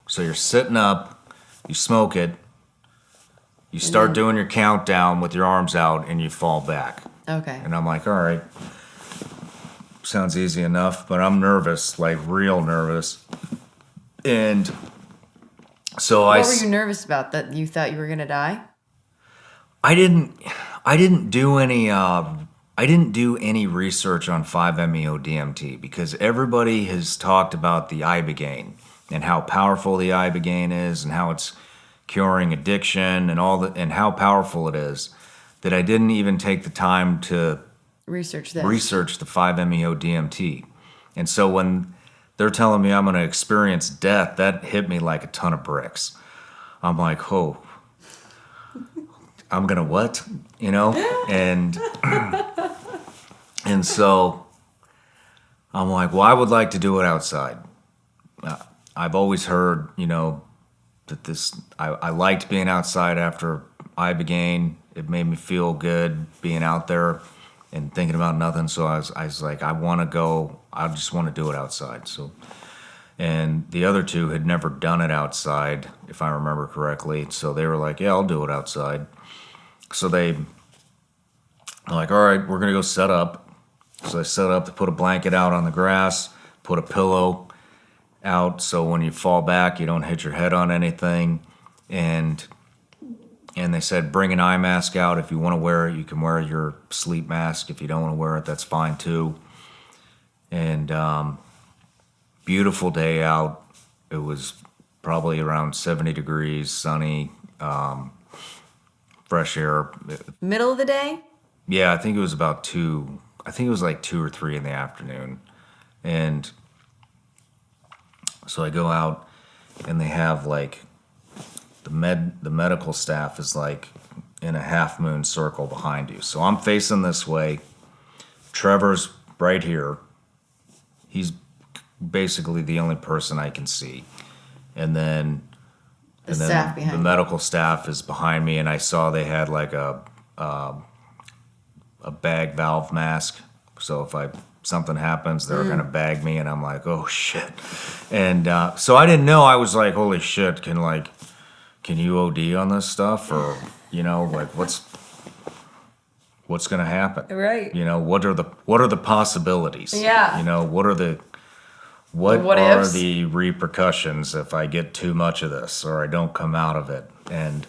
So you're sitting up, you smoke it, you start doing your countdown with your arms out, and you fall back. Okay. And I'm like, all right, sounds easy enough, but I'm nervous, like real nervous. And so What were you nervous about? That you thought you were gonna die? I didn't do any research on 5-MeO DMT because everybody has talked about the ibogaine and how powerful the ibogaine is and how it's curing addiction and and how powerful it is, that I didn't even take the time to Research the 5-MeO DMT. And so when they're telling me I'm going to experience death, that hit me like a ton of bricks. I'm like, oh, I'm going to what? You know? And so I'm like, well, I would like to do it outside. I've always heard, that I liked being outside after ibogaine. It made me feel good being out there and thinking about nothing. So I was like, I want to go. I just want to do it outside. So, and the other two had never done it outside, if I remember correctly. So they were like, yeah, I'll do it outside. So they're like, all right, we're going to go set up. So I set up to put a blanket out on the grass, put a pillow out so when you fall back, you don't hit your head on anything. And they said, bring an eye mask out. If you want to wear it, you can wear your sleep mask. If you don't want to wear it, that's fine too. And beautiful day out. It was probably around 70 degrees, sunny, fresh air. Middle of the day? Yeah, I think it was about 2. I think it was like 2 or 3 in the afternoon. And so I go out and they have like the medical staff is like in a half moon circle behind you. So I'm facing this way. Trevor's right here. He's basically the only person I can see. And then the medical staff is behind me, and I saw they had like a bag valve mask. So if something happens, they're gonna bag me, and I'm like, oh shit. And so I didn't know. I was like, holy shit, can you OD on this stuff, or like what's gonna happen? Right. What are the possibilities? Yeah. What are the repercussions if I get too much of this or I don't come out of it? And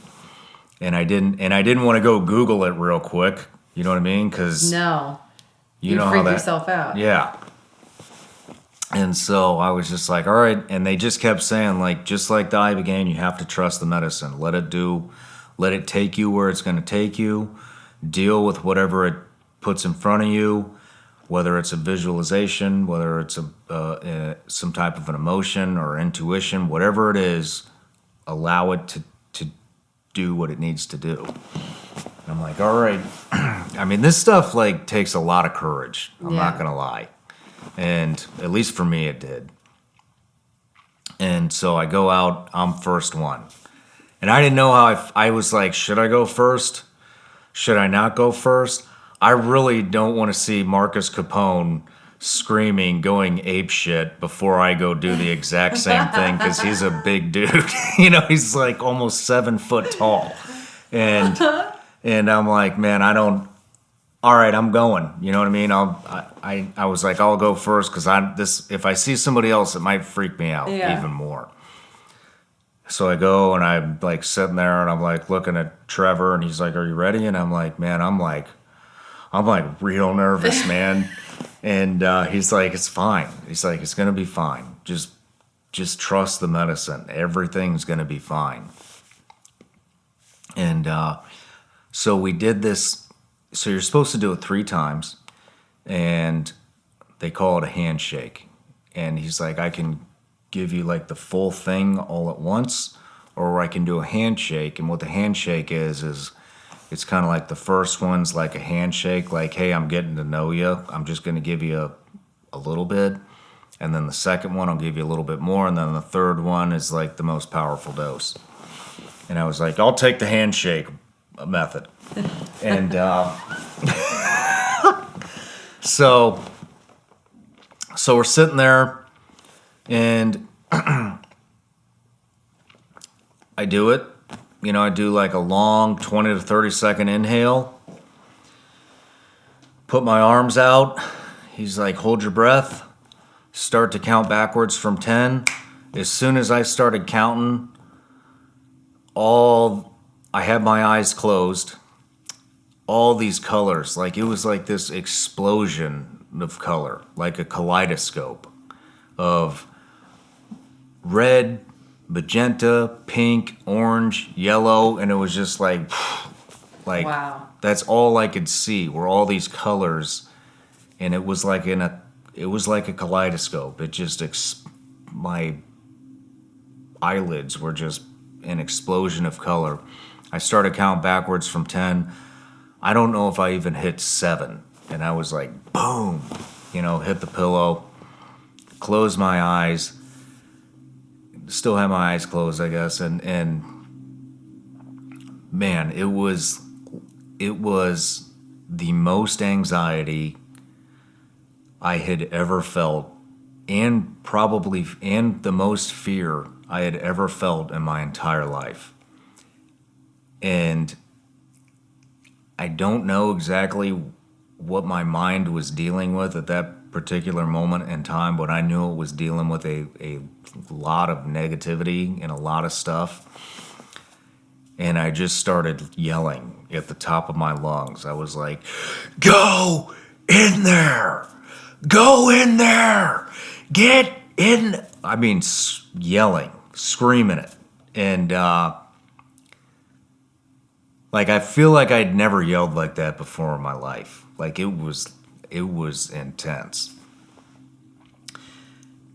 I didn't want to go Google it real quick. You know what I mean? Because no, you know how freak yourself out. Yeah. And so I was just like, all right. And they just kept saying, like, just like the ibogaine, you have to trust the medicine. Let it take you where it's going to take you. Deal with whatever it puts in front of you, whether it's a visualization, whether it's some type of an emotion or intuition, whatever it is, allow it to do what it needs to do. And I'm like, all right. I mean, this stuff like takes a lot of courage. I'm not going to lie. And at least for me, it did. And so I go out, I'm first one. And I didn't know how I was like, should I go first? Should I not go first? I really don't want to see Marcus Capone screaming, going ape shit before I go do the exact same thing, because he's a big dude. He's like almost 7 foot tall. And I'm like, man, all right, I'm going. You know what I mean? I was like, I'll go first, because if I see somebody else, it might freak me out even more. So I go, and I'm like sitting there, and I'm like looking at Trevor, and he's like, are you ready? And I'm like, man, I'm like real nervous, man. And he's like, it's fine. He's like, it's gonna be fine. Just trust the medicine. Everything's gonna be fine. And so we did this. So you're supposed to do it 3 times, and they call it a handshake. And he's like, I can give you like the full thing all at once, or I can do a handshake. And what the handshake is it's kind of like the first one's like a handshake, like, hey, I'm getting to know you. I'm just going to give you a little bit. And then the second one, I'll give you a little bit more. And then the third one is like the most powerful dose. And I was like, I'll take the handshake method. And so we're sitting there, and I do it. You know, I do like a long 20 to 30 second inhale. Put my arms out. He's like, hold your breath. Start to count backwards from 10. As soon as I started counting, I had my eyes closed. All these colors, like it was like this explosion of color, like a kaleidoscope of red, magenta, pink, orange, yellow, and it was just like Wow. that's all I could see were all these colors, and it was like a kaleidoscope. It just my eyelids were just an explosion of color. I started counting backwards from 10. I don't know if I even hit 7, and I was like, boom, hit the pillow, closed my eyes, still have my eyes closed, I guess, and man, it was the most anxiety I had ever felt, and the most fear I had ever felt in my entire life. And I don't know exactly what my mind was dealing with at that particular moment in time, but I knew it was dealing with a lot of negativity and a lot of stuff. And I just started yelling at the top of my lungs. I was like, go in there! Go in there! Get in! I mean, yelling, screaming it. And, I feel like I'd never yelled like that before in my life. Like, it was intense.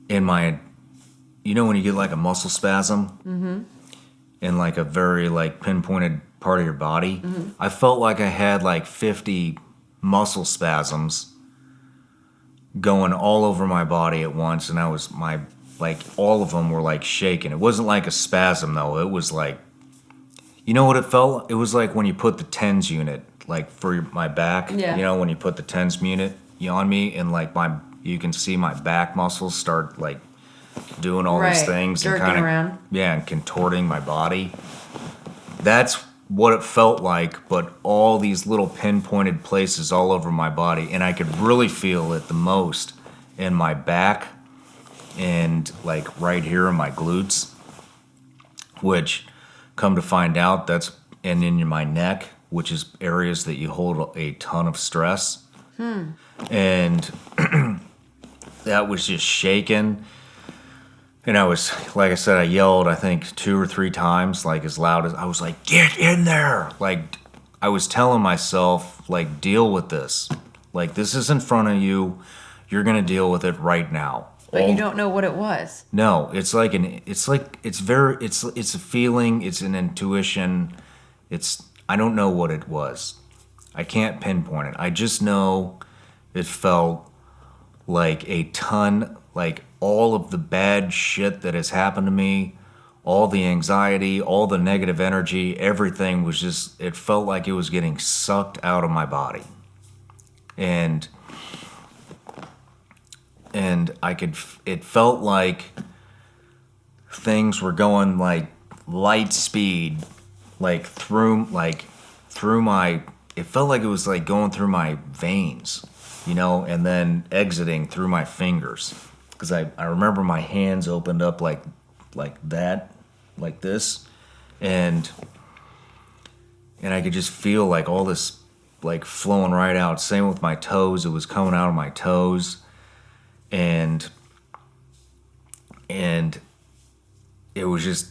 In my, when you get like a muscle spasm? In like a very like pinpointed part of your body? I felt like I had like 50 muscle spasms going all over my body at once, and all of them were like shaking. It wasn't like a spasm though. It was like, you know what it felt? It was like when you put the TENS unit, like for my back. Yeah. When you put the TENS unit on me, and like you can see my back muscles start like doing all these things and jerking around. and contorting my body. That's what it felt like, but all these little pinpointed places all over my body, and I could really feel it the most in my back and like right here in my glutes, which come to find out and in my neck, which is areas that you hold a ton of stress. And that was just shaking. And I was, like I said, I yelled, I think 2 or 3 times, like as loud as I was like, get in there. Like I was telling myself, like, deal with this. Like, this is in front of you. You're going to deal with it right now. But you don't know what it was. No, it's a feeling, it's an intuition. I don't know what it was. I can't pinpoint it. I just know it felt like a ton, like all of the bad shit that has happened to me, all the anxiety, all the negative energy, everything was just, it felt like it was getting sucked out of my body. And it felt like things were going like light speed, like through my, it felt like it was like going through my veins, and then exiting through my fingers. Because I remember my hands opened up like that, like this, and I could just feel like all this like flowing right out. Same with my toes, it was coming out of my toes. And it was just,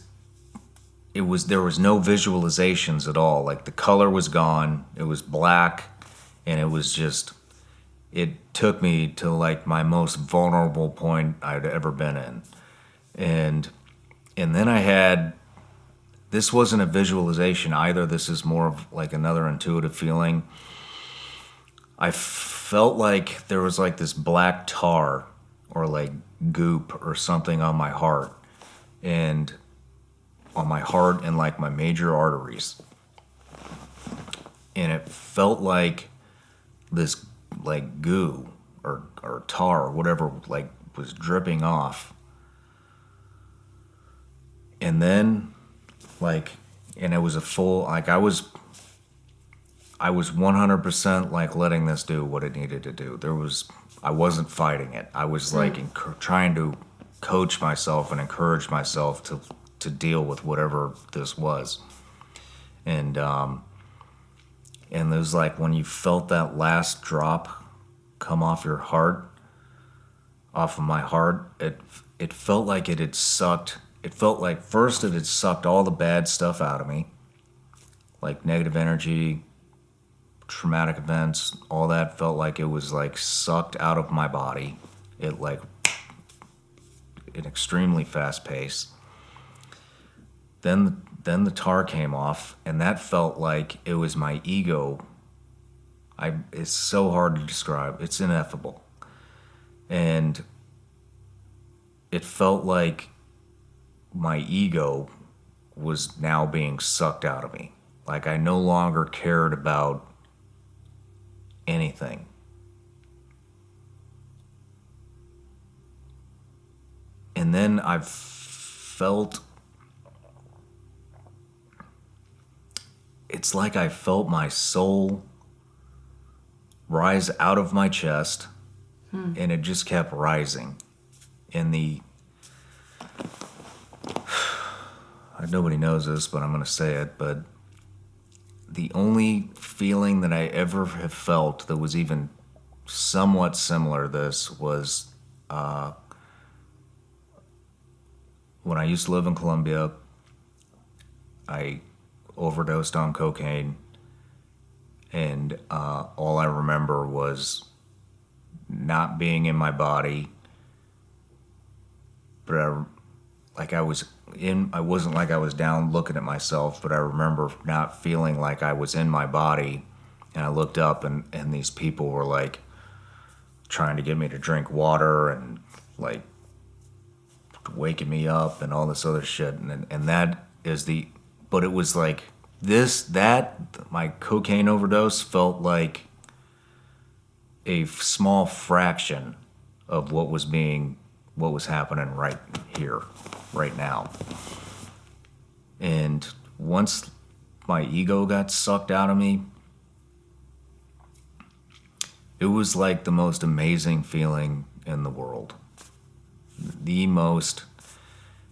there was no visualizations at all. Like the color was gone, it was black, and it was just, it took me to like my most vulnerable point I'd ever been in. And then this wasn't a visualization either. This is more of like another intuitive feeling. I felt like there was like this black tar or like goop or something on my heart and like my major arteries. And it felt like this like goo or tar or whatever like was dripping off. And then like, and it was a full, like, I was 100% like letting this do what it needed to do. I wasn't fighting it. I was like trying to coach myself and encourage myself to deal with whatever this was. And it was like when you felt that last drop come off your heart, off of my heart, it felt like it had sucked. It felt like first it had sucked all the bad stuff out of me, like negative energy, traumatic events, all that felt like it was like sucked out of my body. It like an extremely fast pace. Then the tar came off, and that felt like it was my ego. It's so hard to describe. It's ineffable. And it felt like my ego was now being sucked out of me. Like I no longer cared about anything. And then I felt, it's like I felt my soul rise out of my chest, and it just kept rising. And nobody knows this, but I'm going to say it, but the only feeling that I ever have felt that was even somewhat similar to this was when I used to live in Colombia. I overdosed on cocaine, and all I remember was not being in my body, but I wasn't like I was down looking at myself, but I remember not feeling like I was in my body. And I looked up, and these people were like trying to get me to drink water and like waking me up and all this other shit. And that is but it was like my cocaine overdose felt like a small fraction of what was happening right here, right now. And once my ego got sucked out of me, it was like the most amazing feeling in the world.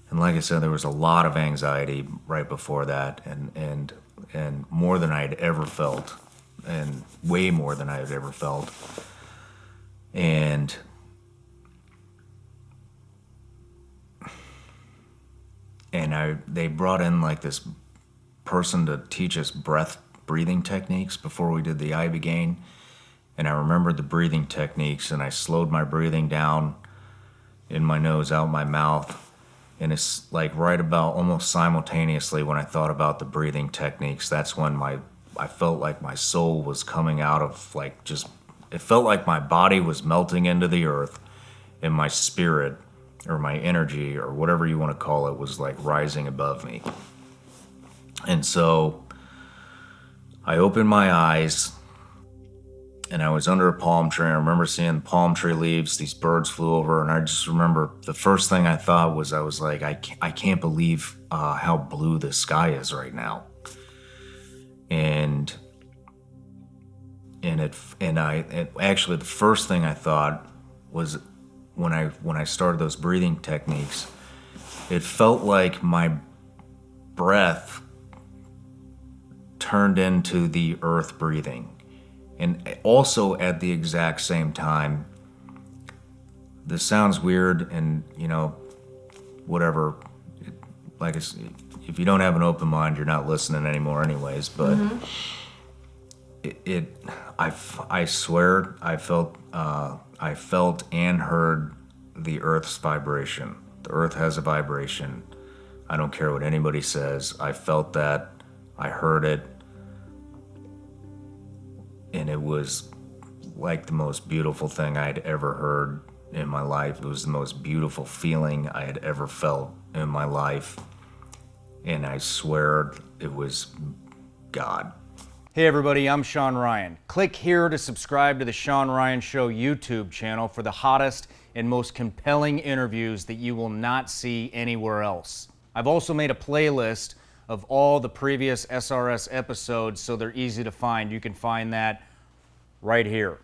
And like I said, there was a lot of anxiety right before that, and more than I'd ever felt, and way more than I had ever felt. And they brought in like this person to teach us breathing techniques before we did the ibogaine. And I remembered the breathing techniques, and I slowed my breathing down in my nose, out my mouth. And it's like right about almost simultaneously when I thought about the breathing techniques, that's when I felt like my soul was coming out of it felt like my body was melting into the earth, and my spirit or my energy or whatever you want to call it was like rising above me. And so I opened my eyes, and I was under a palm tree. I remember seeing the palm tree leaves, these birds flew over, and I just remember the first thing I thought was, I was like, I can't believe how blue the sky is right now. And actually the first thing I thought was when I started those breathing techniques, it felt like my breath turned into the earth breathing. And also at the exact same time, this sounds weird and, whatever, like if you don't have an open mind, you're not listening anymore anyways, but I swear I felt and heard the earth's vibration. The earth has a vibration. I don't care what anybody says. I felt that. I heard it. And it was like the most beautiful thing I had ever heard in my life. It was the most beautiful feeling I had ever felt in my life. And I swear it was God. Hey everybody, I'm Shawn Ryan. Click here to subscribe to the Shawn Ryan Show YouTube channel for the hottest and most compelling interviews that you will not see anywhere else. I've also made a playlist of all the previous SRS episodes so they're easy to find. You can find that right here.